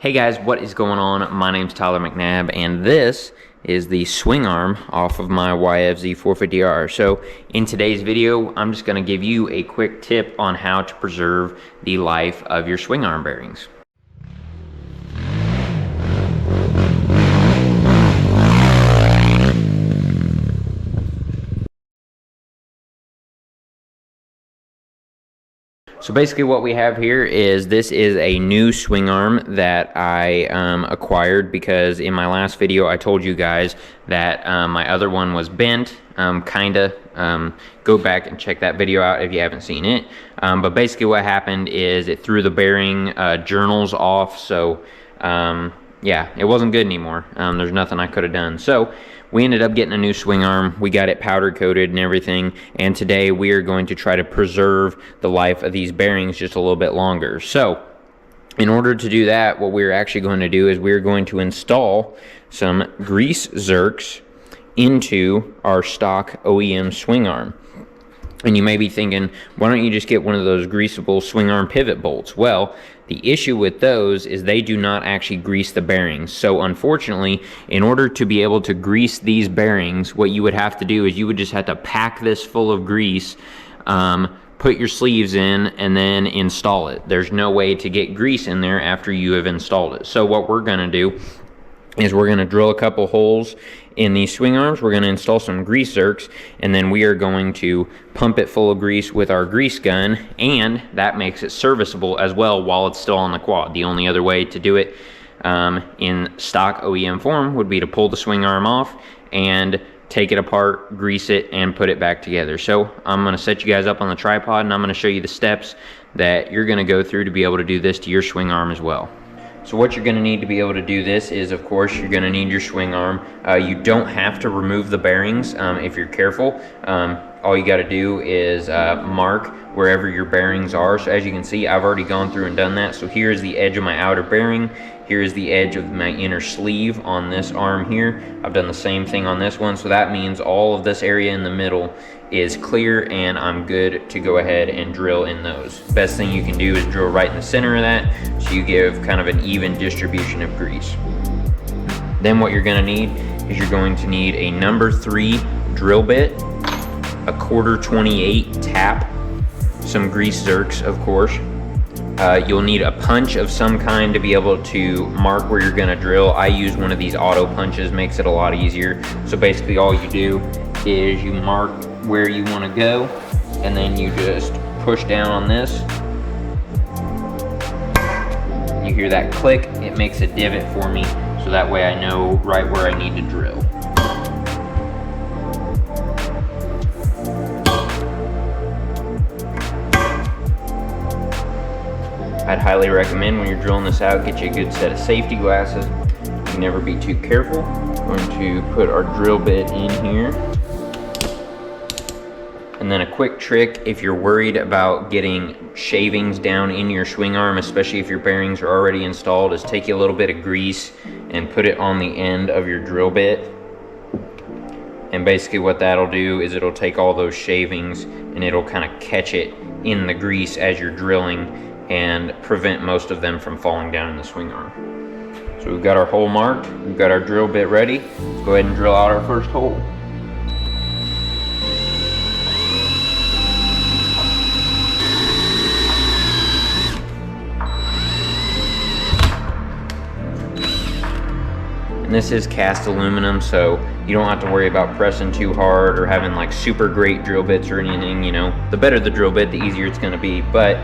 Hey guys, what is going on? My name's Tyler McNabb, and this is the swing arm off of my YFZ 450R. So in today's video, I'm just going to give you a quick tip on how to preserve the life of your swing arm bearings. So basically what we have here is this is a new swing arm that I acquired because in my last video I told you guys that my other one was bent, go back and check that video out if you haven't seen it. But basically what happened is it threw the bearing journals off, so yeah, it wasn't good anymore. There's nothing I could have done. So we ended up getting a new swing arm. We got it powder coated and everything, and today we are going to try to preserve the life of these bearings just a little bit longer. So in order to do that, what we're actually going to do is we're going to install some grease zerks into our stock OEM swing arm. And you may be thinking, why don't you just get one of those greasable swing arm pivot bolts? Well, the issue with those is they do not actually grease the bearings. So unfortunately, in order to be able to grease these bearings, what you would have to do is you would just have to pack this full of grease, put your sleeves in, and then install it. There's no way to get grease in there after you have installed it. So what we're gonna do is we're going to drill a couple holes in these swing arms. We're going to install some grease zerks, and then we are going to pump it full of grease with our grease gun, and that makes it serviceable as well while it's still on the quad. The only other way to do it in stock OEM form would be to pull the swing arm off and take it apart, grease it, and put it back together. So I'm going to set you guys up on the tripod, and I'm going to show you the steps that you're going to go through to be able to do this to your swing arm as well. So what you're going to need to be able to do this is, of course, you're going to need your swing arm. You don't have to remove the bearings if you're careful. All you got to do is mark wherever your bearings are. So as you can see, I've already gone through and done that. So here's the edge of my outer bearing. Here's the edge of my inner sleeve on this arm here. I've done the same thing on this one. So that means all of this area in the middle is clear, and I'm good to go ahead and drill in those. Best thing you can do is drill right in the center of that, so you give kind of an even distribution of grease. Then what you're going to need is you're going to need a number 3 drill bit, a 1/4-28 tap, some grease zerks, of course. You'll need a punch of some kind to be able to mark where you're going to drill. I use one of these auto punches, makes it a lot easier. So basically all you do is you mark where you want to go, and then you just push down on this. You hear that click, it makes a divot for me, so that way I know right where I need to drill. I'd highly recommend when you're drilling this out, get you a good set of safety glasses. You can never be too careful. We're going to put our drill bit in here. And then a quick trick, if you're worried about getting shavings down in your swing arm, especially if your bearings are already installed, is take you a little bit of grease and put it on the end of your drill bit. And basically what that'll do is it'll take all those shavings and it'll kind of catch it in the grease as you're drilling and prevent most of them from falling down in the swing arm. So we've got our hole marked, we've got our drill bit ready. Let's go ahead and drill out our first hole. And this is cast aluminum, so you don't have to worry about pressing too hard or having like super great drill bits or anything, you know. The better the drill bit, the easier it's gonna be, but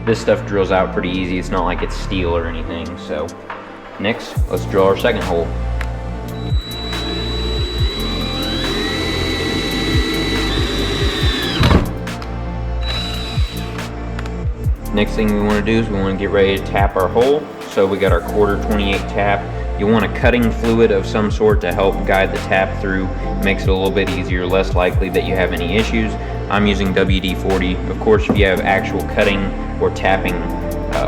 this stuff drills out pretty easy. It's not like it's steel or anything. So next, let's drill our second hole. Next thing we want to do is we want to get ready to tap our hole. So we got our 1/4-28 tap. You want a cutting fluid of some sort to help guide the tap through. Makes it a little bit easier, less likely that you have any issues. I'm using WD-40. Of course, if you have actual cutting or tapping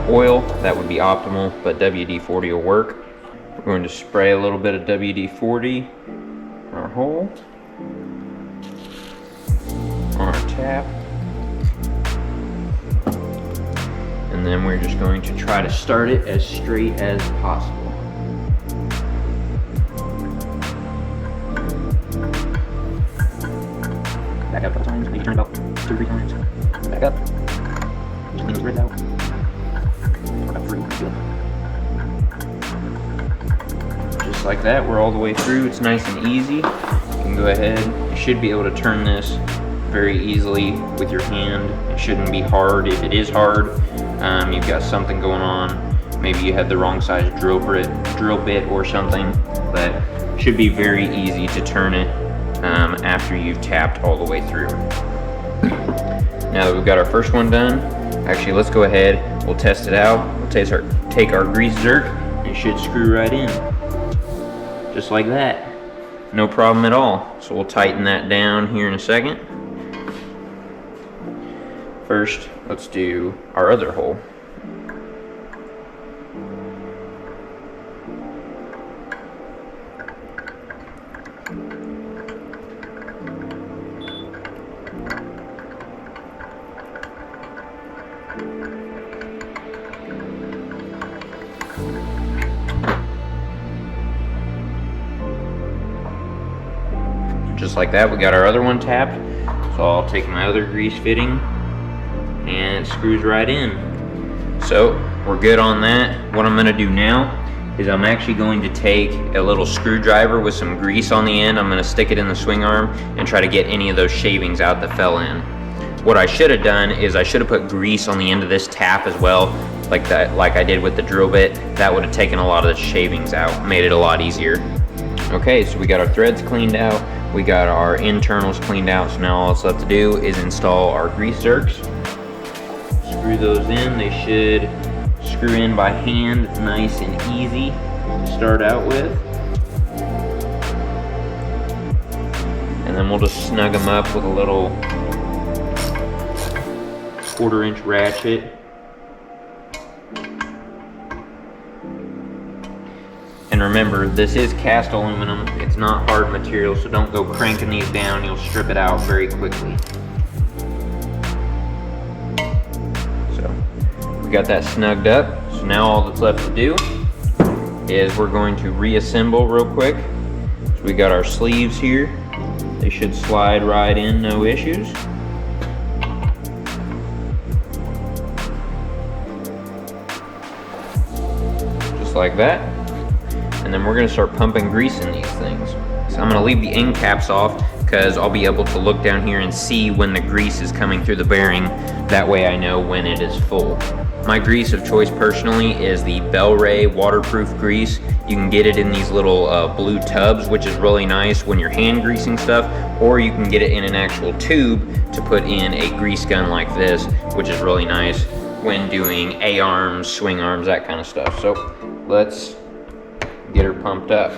oil, that would be optimal, but WD-40 will work. We're going to spray a little bit of WD-40 on our hole, on our tap. And then we're just going to try to start it as straight as possible. Back up a couple times, maybe turn about 2 or 3 times. Back up. Just clean those threads out. About 3, good. Just like that, we're all the way through. It's nice and easy. You can go ahead, you should be able to turn this very easily with your hand. It shouldn't be hard. If it is hard, you've got something going on. Maybe you had the wrong size drill bit or something, but it should be very easy to turn it after you've tapped all the way through. Now that we've got our first one done, actually let's go ahead, we'll test it out. We'll take our grease zerk, and it should screw right in. Just like that. No problem at all. So we'll tighten that down here in a second. First, let's do our other hole. Just like that, we got our other one tapped. So I'll take my other grease fitting and it screws right in. So we're good on that. What I'm gonna do now is I'm actually going to take a little screwdriver with some grease on the end. I'm gonna stick it in the swing arm and try to get any of those shavings out that fell in. What I should have done is I should have put grease on the end of this tap as well, like I did with the drill bit. That would have taken a lot of the shavings out, made it a lot easier. Okay, so we got our threads cleaned out, we got our internals cleaned out, so now all that's left to do is install our grease zerks. Screw those in. They should screw in by hand, nice and easy to start out with. And then we'll just snug them up with a little 1/4-inch ratchet. And remember, this is cast aluminum. It's not hard material, so don't go cranking these down. You'll strip it out very quickly. So, we got that snugged up. So now all that's left to do is we're going to reassemble real quick. So we got our sleeves here. They should slide right in, no issues. Just like that. And then we're gonna start pumping grease in these things. So I'm gonna leave the end caps off because I'll be able to look down here and see when the grease is coming through the bearing. That way I know when it is full. My grease of choice personally is the Bel-Ray waterproof grease. You can get it in these little blue tubs, which is really nice when you're hand greasing stuff, or you can get it in an actual tube to put in a grease gun like this, which is really nice when doing A-arms, swing arms, that kind of stuff. So let's get her pumped up.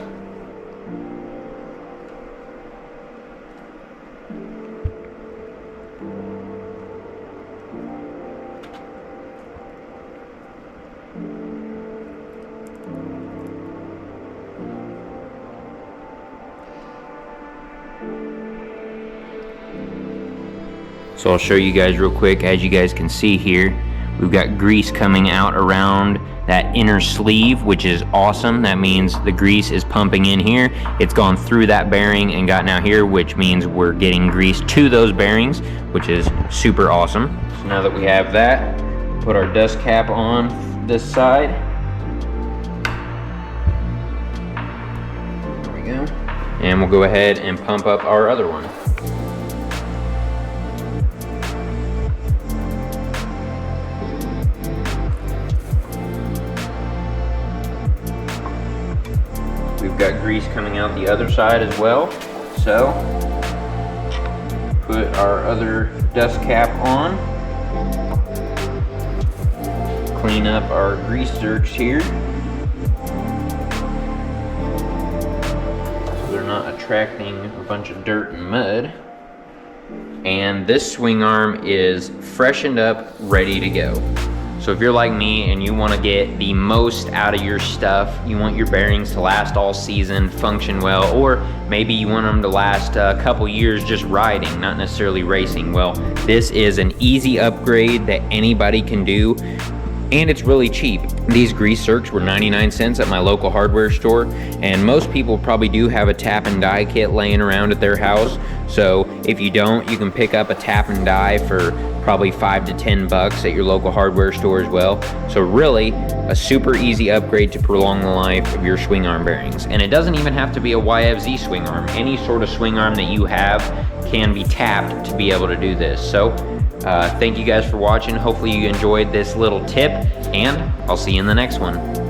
So I'll show you guys real quick. As you guys can see here, we've got grease coming out around that inner sleeve, which is awesome. That means the grease is pumping in here. It's gone through that bearing and gotten out here, which means we're getting grease to those bearings, which is super awesome. So now that we have that, put our dust cap on this side. There we go. And we'll go ahead and pump up our other one. We've got grease coming out the other side as well. So, put our other dust cap on. Clean up our grease zerks here, so they're not attracting a bunch of dirt and mud. And this swing arm is freshened up, ready to go. So if you're like me and you want to get the most out of your stuff, you want your bearings to last all season, function well, or maybe you want them to last a couple years just riding, not necessarily racing. Well, this is an easy upgrade that anybody can do. and it's really cheap. These grease zerks were 99 cents at my local hardware store, and most people probably do have a tap and die kit laying around at their house. So if you don't, you can pick up a tap and die for probably 5 to 10 bucks at your local hardware store as well. So really, a super easy upgrade to prolong the life of your swing arm bearings. And it doesn't even have to be a YFZ swing arm. Any sort of swing arm that you have can be tapped to be able to do this. So thank you guys for watching. Hopefully you enjoyed this little tip, and I'll see you in the next one.